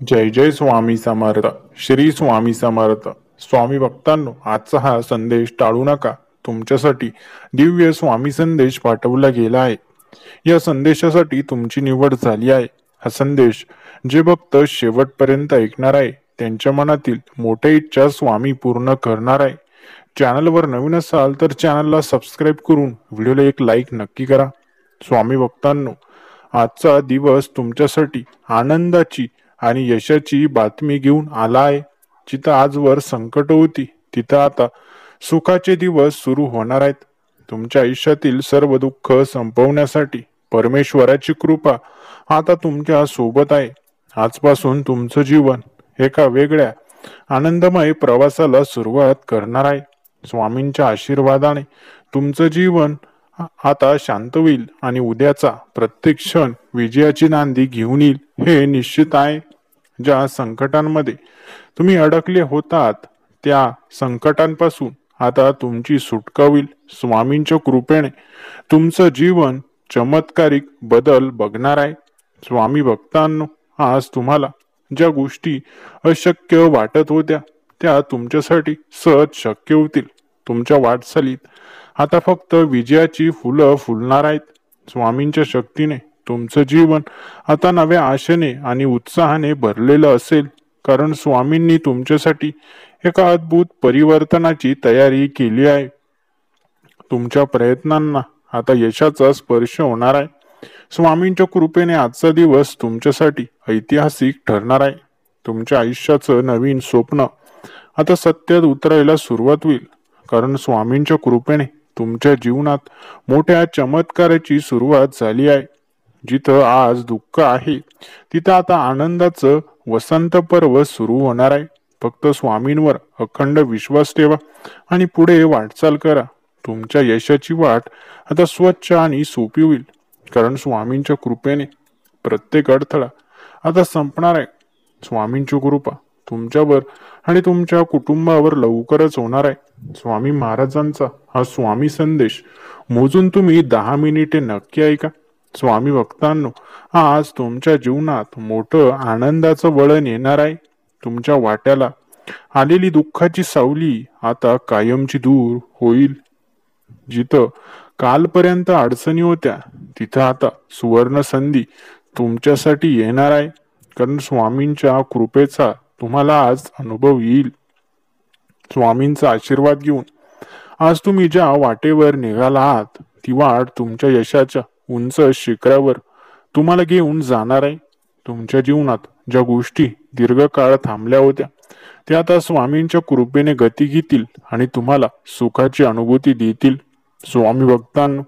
जय जय स्वामी समर्थ. श्री स्वामी समर्थ. स्वामी भक्तांनो, आजचा हा संदेश टाळू नका. तुमच्यासाठी दिव्य स्वामी संदेश पाठवला गेला आहे. या संदेशासाठी तुमची निवड झाली आहे. हा संदेश जे भक्त शेवटपर्यंत ऐकणार आहे त्यांच्या मनातील मोठ्या इच्छा स्वामी पूर्ण करणार आहे. चॅनलवर नवीन असाल तर चॅनलला सबस्क्राईब करून व्हिडिओला एक लाईक नक्की करा. स्वामी भक्तांनो, आजचा दिवस तुमच्यासाठी आनंदाची आणि यशाची बातमी घेऊन आला आहे. जिथं आजवर संकट होती तिथं आता सुखाचे दिवस सुरू होणार आहेत. तुमच्या आयुष्यातील सर्व दुःख संपवण्यासाठी परमेश्वराची कृपा आता तुमच्या सोबत आहे. आजपासून तुमचं जीवन एका वेगळ्या आनंदमय प्रवासाला सुरुवात करणार आहे. स्वामींच्या आशीर्वादाने तुमचं जीवन आता शांत होईल आणि उद्याचा प्रत्येक क्षण विजयाची नांदी घेऊन येईल हे निश्चित आहे. ज्या संकटांमध्ये तुम्ही अडकले होतात त्या संकटांपासून आता तुमची सुटका होईल. स्वामींच्या कृपेने तुमचं जीवन चमत्कारिक बदल बघणार आहे. स्वामी भक्तांनो, आज तुम्हाला ज्या गोष्टी अशक्य वाटत होत्या त्या तुमच्यासाठी सहज शक्य होतील. तुमच्या वाटचालीत आता फक्त विजयाची फुलं फुलणार आहेत. स्वामींच्या शक्तीने तुमचं जीवन आता नव्या आशेने आणि उत्साहाने भरलेलं असेल, कारण स्वामींनी तुमच्यासाठी एका अद्भुत परिवर्तनाची तयारी केली आहे. तुमच्या प्रयत्नांना आता यशाचा स्पर्श होणार आहे. स्वामींच्या कृपेने आजचा दिवस तुमच्यासाठी ऐतिहासिक ठरणार आहे. तुमच्या आयुष्याचं नवीन स्वप्न आता सत्यात उतरायला सुरुवात होईल, कारण स्वामींच्या कृपेने तुमच्या जीवनात मोठ्या चमत्काराची सुरुवात झाली आहे. जिथं आज दुःख आहे तिथं आता आनंदाचं वसंत पर्व सुरू होणार आहे. फक्त स्वामींवर अखंड विश्वास ठेवा आणि पुढे वाटचाल करा. तुमच्या यशाची वाट आता स्वच्छ आणि सोपी होईल, कारण स्वामींच्या कृपेने प्रत्येक अडथळा आता संपणार आहे. स्वामींची कृपा तुमच्यावर आणि तुमच्या कुटुंबावर लवकरच होणार आहे. स्वामी महाराजांचा हा स्वामी संदेश मोजून तुम्ही 10 मिनिटे नक्की ऐका. स्वामी भक्तांनो, आज तुमच्या जीवनात मोठं आनंदाचं वळण येणार आहे. तुमच्या वाट्याला आलेली दुःखाची सावली आता कायमची दूर होईल. जिथं कालपर्यंत अडचणी होत्या तिथं आता सुवर्ण संधी तुमच्यासाठी येणार आहे, कारण स्वामींच्या कृपेचा तुम्हाला आज अनुभव येईल. स्वामींचा आशीर्वाद घेऊन आज तुम्ही ज्या वाटेवर निघाला आहात ती वाट तुमच्या यशाच्या उंच शिखरावर तुम्हाला घेऊन जाणार आहे. तुमच्या जीवनात ज्या गोष्टी दीर्घकाळ थांबल्या होत्या त्या आता स्वामींच्या कृपेने गती घेतील आणि तुम्हाला सुखाची अनुभूती देतील. स्वामी भक्तांनो,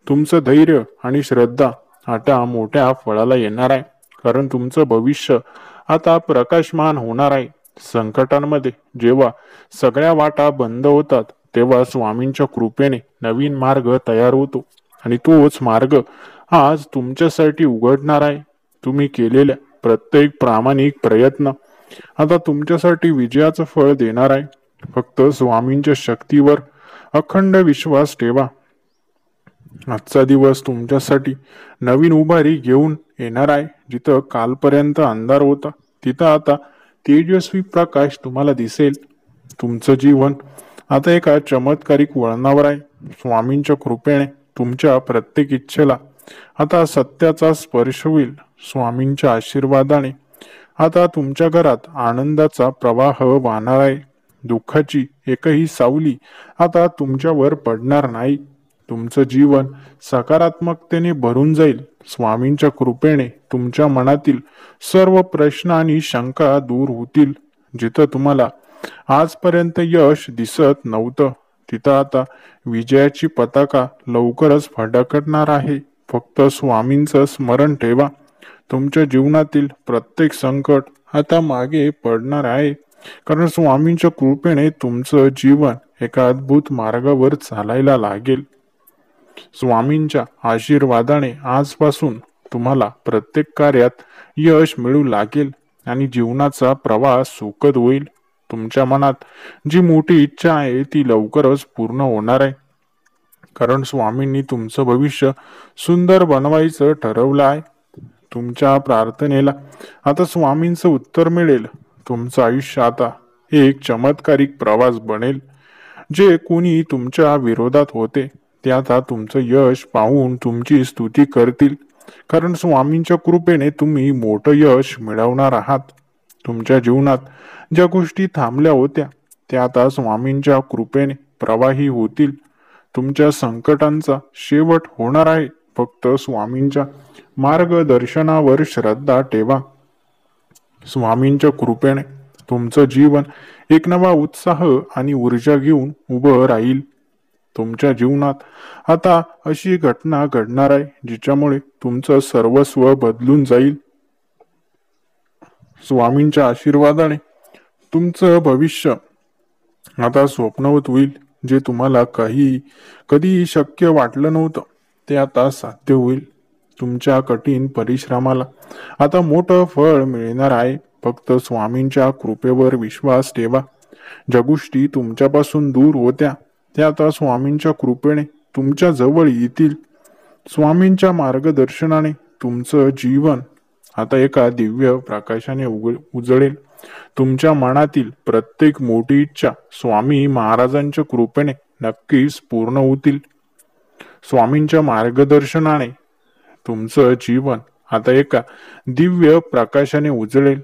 तुमचं धैर्य आणि श्रद्धा आता मोठ्या फळाला येणार आहे, कारण तुमचं भविष्य आता प्रकाशमान होणार आहे. संकटांमध्ये जेव्हा सगळ्या वाटा बंद होतात तेव्हा स्वामींच्या कृपेने नवीन मार्ग तयार होतो आणि तोच मार्ग आज तुमच्यासाठी उघडणार आहे. तुम्ही केलेल्या प्रत्येक प्रामाणिक प्रयत्न आता तुमच्यासाठी विजयाचं फळ देणार आहे. फक्त स्वामींच्या शक्तीवर अखंड विश्वास ठेवा. आजचा दिवस तुमच्यासाठी नवीन उभारी घेऊन येणार आहे. जिथं कालपर्यंत अंधार होता तिथं आता तेजस्वी प्रकाश तुम्हाला दिसेल. तुमचं जीवन आता एका चमत्कारिक वळणावर आहे. स्वामींच्या कृपेने तुमच्या प्रत्येक इच्छेला आता सत्याचा स्पर्श होईल. स्वामींच्या आशीर्वादाने आता तुमच्या घरात आनंदाचा प्रवाह वाहणार आहे. दुःखाची एकही सावली आता तुमच्यावर पडणार नाही. तुमचं जीवन सकारात्मकतेने भरून जाईल. स्वामींच्या कृपेने तुमच्या मनातील सर्व प्रश्न आणि शंका दूर होतील. जिथं तुम्हाला आजपर्यंत यश दिसत नव्हतं तिथं आता विजयाची पताका लवकरच फडकणार आहे. फक्त स्वामींचं स्मरण ठेवा. तुमच्या जीवनातील प्रत्येक संकट आता मागे पडणार आहे, कारण स्वामींच्या कृपेने तुमचं जीवन एका अद्भुत मार्गावर चालायला लागेल. स्वामींच्या आशीर्वादाने आजपासून तुम्हाला प्रत्येक कार्यात यश मिळू लागेल आणि जीवनाचा प्रवास सुखद होईल. तुमच्या मनात जी मोठी इच्छा आहे ती लवकरच पूर्ण होणार आहे, कारण स्वामींनी तुमचं भविष्य सुंदर बनवायचं ठरवलं आहे. तुमच्या प्रार्थनेला आता स्वामींचं उत्तर मिळेल. तुमचं आयुष्य आता एक चमत्कारिक प्रवास बनेल. जे कोणी तुमच्या विरोधात होते ते आता तुमचं यश पाहून तुमची स्तुती करतील, कारण स्वामींच्या कृपेने तुम्ही मोठं यश मिळवणार आहात. तुमच्या जीवनात ज्या गोष्टी थांबल्या होत्या त्या आता स्वामींच्या कृपेने प्रवाही होतील. तुमच्या संकटांचा शेवट होणार आहे. फक्त स्वामींच्या मार्गदर्शनावर श्रद्धा ठेवा. स्वामींच्या कृपेने तुमचं जीवन एक नवा उत्साह आणि ऊर्जा घेऊन उभं राहील. तुमच्या जीवनात आता अशी घटना घडणार आहे जिच्यामुळे तुमचं सर्वस्व बदलून जाईल. स्वामींच्या आशीर्वादाने तुमचं भविष्य आता स्वप्नवत होईल. जे तुम्हाला कधी शक्य वाटलं नव्हतं ते आता साध्य होईल. तुमच्या कठीण परिश्रमाला आता मोठं फळ मिळणार आहे. फक्त स्वामींच्या कृपेवर विश्वास ठेवा. ज्या गोष्टी तुमच्यापासून दूर होत्या त्या आता स्वामींच्या कृपेने तुमच्या जवळ येतील. स्वामींच्या मार्गदर्शनाने तुमचं जीवन आता एका दिव्य प्रकाशाने उजळेल. तुमच्या मनातील प्रत्येक मोठी इच्छा स्वामी महाराजांच्या कृपेने नक्कीच पूर्ण होतील. स्वामींच्या मार्गदर्शनाने तुमचं जीवन आता एका दिव्य प्रकाशाने उजळेल.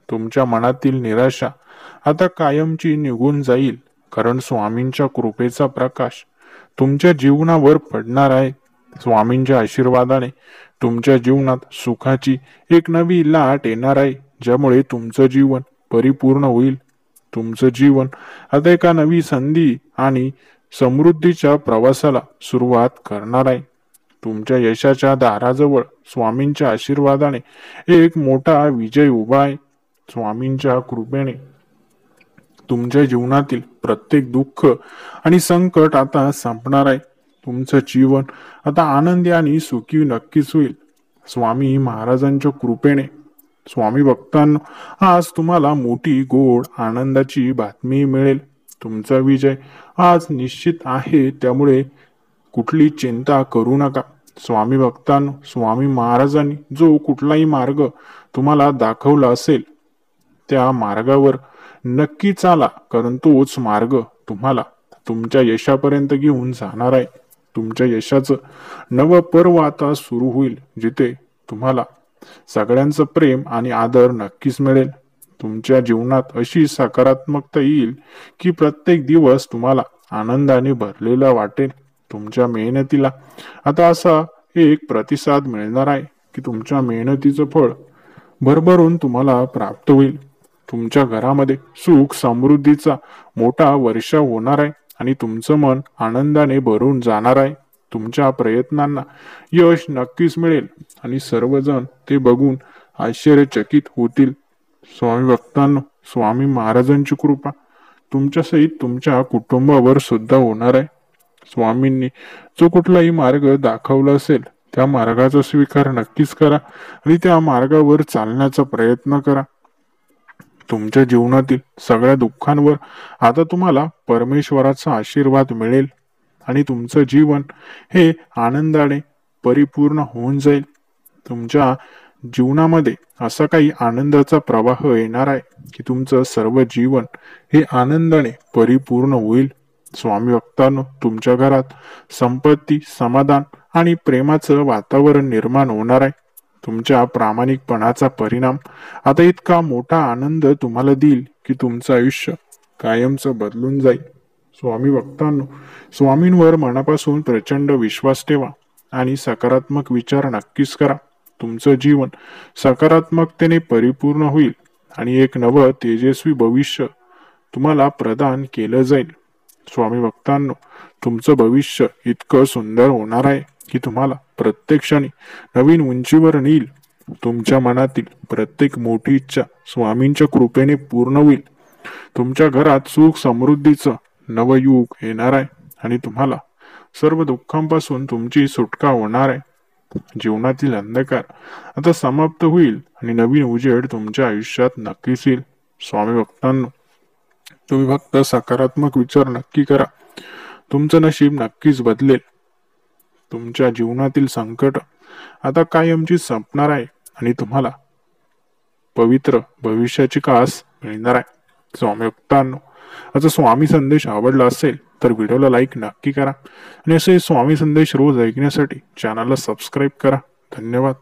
तुमच्या मनातील निराशा आता कायमची निघून जाईल, कारण स्वामींच्या कृपेचा प्रकाश तुमच्या जीवनावर पडणार आहे. स्वामींच्या आशीर्वादाने तुमच्या जीवनात सुखाची एक नवी लाट येणार आहे, ज्यामुळे तुमचं जीवन परिपूर्ण होईल. तुमचं जीवन आता एका नवी संधी आणि समृद्धीच्या प्रवासाला सुरुवात करणार आहे. तुमच्या यशाच्या दाराजवळ स्वामींच्या आशीर्वादाने एक मोठा विजय उभा आहे. स्वामींच्या कृपेने तुमच्या जीवनातील प्रत्येक दुःख आणि संकट आता संपणार आहे. तुमचं जीवन आता आनंदी आणि सुखी नक्कीच होईल. स्वामी महाराजांच्या कृपेने स्वामी भक्तांनो, आज तुम्हाला मोठी गोड आनंदाची बातमी मिळेल. तुमचा विजय आज निश्चित आहे, त्यामुळे कुठली चिंता करू नका. स्वामी भक्तांनो, स्वामी महाराजांनी जो कुठलाही मार्ग तुम्हाला दाखवला असेल त्या मार्गावर नक्की चाला, कारण तोच मार्ग तुम्हाला तुमच्या यशापर्यंत घेऊन जाणार आहे. तुमच्या यशाचं नवं पर्व आता सुरू होईल, जिथे तुम्हाला सगळ्यांचं प्रेम आणि आदर नक्कीच मिळेल. तुमच्या जीवनात अशी सकारात्मकता येईल की प्रत्येक दिवस तुम्हाला आनंदाने भरलेला वाटेल. तुमच्या मेहनतीला आता असा एक प्रतिसाद मिळणार आहे की तुमच्या मेहनतीचं फळ भरभरून तुम्हाला प्राप्त होईल. तुमच्या घरामध्ये सुख समृद्धीचा मोठा वर्षाव होणार आहे आणि तुमचं मन आनंदाने भरून जाणार आहे. तुमच्या प्रयत्नांना यश नक्कीच मिळेल आणि सर्वजण ते बघून आश्चर्यचकित होतील. स्वामी भक्तांनो, स्वामी महाराजांची कृपा तुमच्या सहित तुमच्या कुटुंबावर सुद्धा होणार आहे. स्वामींनी जो कुठलाही मार्ग दाखवला असेल त्या मार्गाचा स्वीकार नक्कीच करा आणि त्या मार्गावर चालण्याचा प्रयत्न करा. तुमच्या जीवनातील सगळ्या दुःखांवर आता तुम्हाला परमेश्वराचा आशीर्वाद मिळेल आणि तुमचं जीवन हे आनंदाने परिपूर्ण होऊन जाईल. तुमच्या जीवनामध्ये असा काही आनंदाचा प्रवाह येणार आहे की तुमचं सर्व जीवन हे आनंदाने परिपूर्ण होईल. स्वामी भक्तांनो, तुमच्या घरात संपत्ती, समाधान आणि प्रेमाचं वातावरण निर्माण होणार आहे. तुमच्या प्रामाणिकपणाचा परिणाम आता इतका मोठा आनंद तुम्हाला देईल की तुमचं आयुष्य कायमचं बदलून जाईल. स्वामी भक्तांनो, स्वामींवर मनापासून प्रचंड विश्वास ठेवा आणि सकारात्मक विचार नक्कीच करा. तुमचं जीवन सकारात्मकतेने परिपूर्ण होईल आणि एक नवं तेजस्वी भविष्य तुम्हाला प्रदान केलं जाईल. स्वामी भक्तांनो, तुमचं भविष्य इतकं सुंदर होणार आहे की तुम्हाला प्रत्येक क्षणी नवीन उंचीवर नेईल. तुमच्या मनातील प्रत्येक मोठी इच्छा स्वामींच्या कृपेने पूर्ण होईल. तुमच्या घरात सुख समृद्धीचं नवयुग येणार आहे आणि तुम्हाला सर्व दुःखांपासून तुमची सुटका होणार आहे. जीवनातील अंधकार आता समाप्त होईल आणि नवीन उजेड तुमच्या आयुष्यात नक्कीच येईल. स्वामी भक्तांनो, तुम्ही फक्त सकारात्मक विचार नक्की करा. तुमचं नशीब नक्कीच बदलेल. तुमच्या जीवनातील संकट आता कायमची संपणार आहे आणि तुम्हाला पवित्र भविष्याची कास मिळणार आहे. स्वामी भक्तांनो, आता स्वामी संदेश आवडला असेल तर व्हिडिओला लाईक नक्की करा आणि असे स्वामी संदेश रोज ऐकण्यासाठी चॅनलला सबस्क्राईब करा. धन्यवाद.